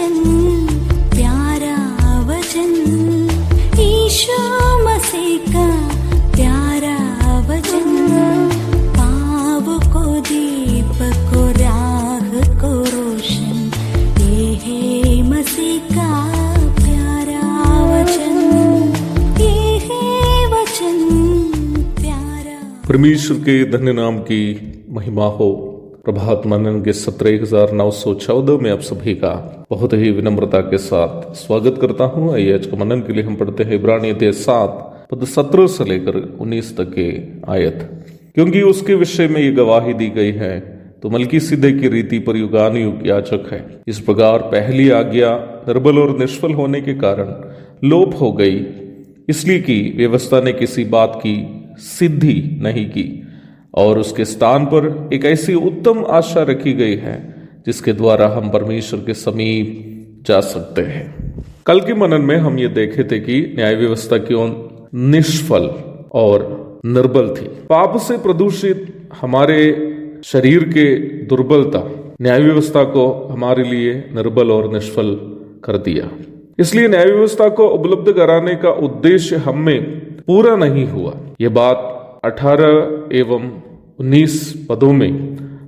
वचन, प्यारा वचन, ईशो मसीह का प्यारा वचन, पाव को दीप को राह को रोशन, ये है मसीह का प्यारा वचन, ये है वचन प्यारा। परमेश्वर के धन्य नाम की महिमा हो। प्रभात मनन के सत्र 1914 में आप सभी का बहुत ही विनम्रता के साथ स्वागत करता हूँ। आइए आज के मनन के लिए हम पढ़ते हैं इब्रानी अध्याय 7 पद 17 से लेकर 19 तक के आयत। क्योंकि उसके विषय में ये गवाही दी गई है तो मलकीसिदक की रीति पर युगानुयुग याजक है। इस प्रकार पहली आज्ञा निर्बल और निष्फल होने के कारण लोप हो गई, इसलिए कि व्यवस्था ने किसी बात की सिद्धि नहीं की और उसके स्थान पर एक ऐसी उत्तम आशा रखी गई है जिसके द्वारा हम परमेश्वर के समीप जा सकते हैं। कल के मनन में हम ये देखे थे कि न्याय व्यवस्था क्यों निष्फल और निर्बल थी। पाप से प्रदूषित हमारे शरीर के दुर्बलता न्याय व्यवस्था को हमारे लिए निर्बल और निष्फल कर दिया। इसलिए न्याय व्यवस्था को उपलब्ध कराने का उद्देश्य हम में पूरा नहीं हुआ। यह बात 18 एवं 19 पदों में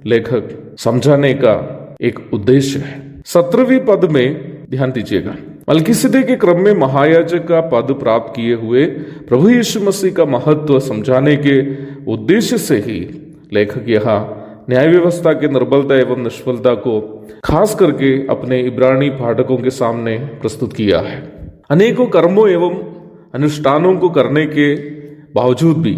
लेखक समझाने का एक उद्देश्य है। 17वें पद में ध्यान दीजिएगा, मलकीसिदक के क्रम में महायाजक का पद प्राप्त किए हुए प्रभु यीशु मसीह का महत्व समझाने के उद्देश्य से ही लेखक यहाँ न्याय व्यवस्था की निर्बलता एवं निष्फलता को खास करके अपने इब्रानी पाठकों के सामने प्रस्तुत किया है। अनेकों कर्मों एवं अनुष्ठानों को करने के बावजूद भी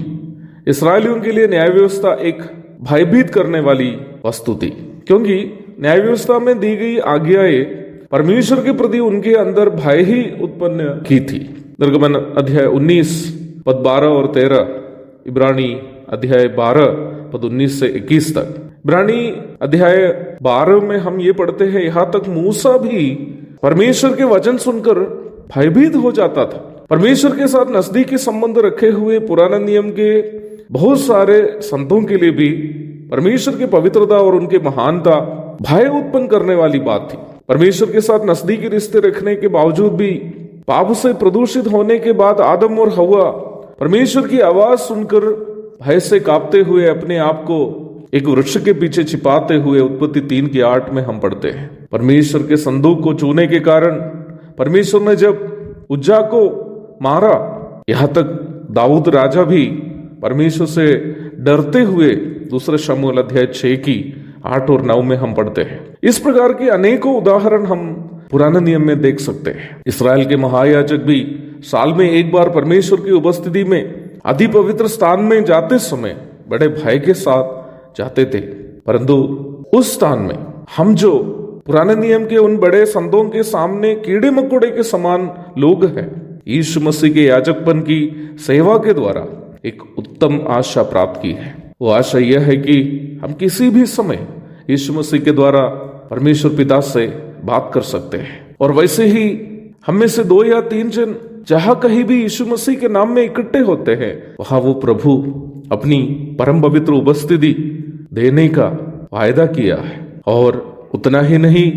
इस्राएलियों के लिए न्याय व्यवस्था एक भयभीत करने वाली वस्तु थी, क्योंकि न्याय व्यवस्था में दी गई आज्ञाएं परमेश्वर के प्रति उनके अंदर भय ही उत्पन्न की थी। निर्गमन अध्याय 19 पद 12 और 13, इब्रानी अध्याय 12 पद 19 से 21 तक। इब्रानी अध्याय 12 में हम ये पढ़ते हैं, यहाँ तक मूसा भी परमेश्वर के वचन सुनकर भयभीत हो जाता था। परमेश्वर के साथ नजदीकी संबंध रखे हुए पुराने नियम के बहुत सारे संतों के लिए भी परमेश्वर की पवित्रता और उनके महानता भय उत्पन्न करने वाली बात थी। परमेश्वर के साथ नजदीकी रिश्ते रखने के बावजूद भी पाप से प्रदूषित होने के बाद आदम और हव्वा परमेश्वर की आवाज सुनकर भय से कांपते हुए अपने आप को एक वृक्ष के पीछे छिपाते हुए उत्पत्ति 3 की 8 में हम पढ़ते हैं। परमेश्वर के संदूक को छूने के कारण परमेश्वर ने जब उज्जा को मारा, यहां तक दाऊद राजा भी परमेश्वर से डरते हुए दूसरे शमूएल अध्याय 6 की 8 और 9 में हम पढ़ते हैं। इस प्रकार के अनेकों उदाहरण हम पुराने नियम में देख सकते हैं। इस्राएल के महायाजक भी साल में एक बार परमेश्वर की उपस्थिति में अति पवित्र स्थान में जाते समय बड़े भय के साथ जाते थे, परंतु उस स्थान में हम जो पुराने नियम के उन बड़े संतों के सामने कीड़े मकोड़े के समान लोग हैं, यीशु मसीह के याजकपन की सेवा के द्वारा एक उत्तम आशा प्राप्त की है। वो आशा यह है कि हम किसी भी समय यीशु मसीह के द्वारा परमेश्वर पिता से बात कर सकते हैं। और वैसे ही हम में से 2 या 3 जन जहां कहीं भी यीशु मसीह के नाम में इकट्ठे होते हैं, वहां वो प्रभु अपनी परम पवित्र उपस्थिति देने का वायदा किया है। और उतना ही नहीं,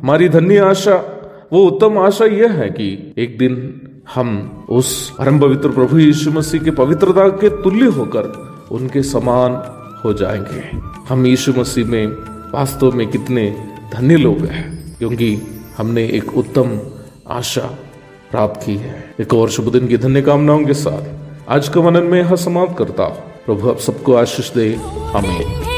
हमारी धन्य आशा, वो उत्तम आशा यह है कि एक दिन हम उस परम पवित्र प्रभु यीशु मसीह के पवित्रता के तुल्य होकर उनके समान हो जाएंगे। हम यीशु मसीह में वास्तव में कितने धन्य लोग हैं, क्योंकि हमने एक उत्तम आशा प्राप्त की है। एक और शुभ दिन की धन्य कामनाओं के साथ आज का मनन में यह समाप्त करता हूं। प्रभु आप सबको आशीष दे। आमीन।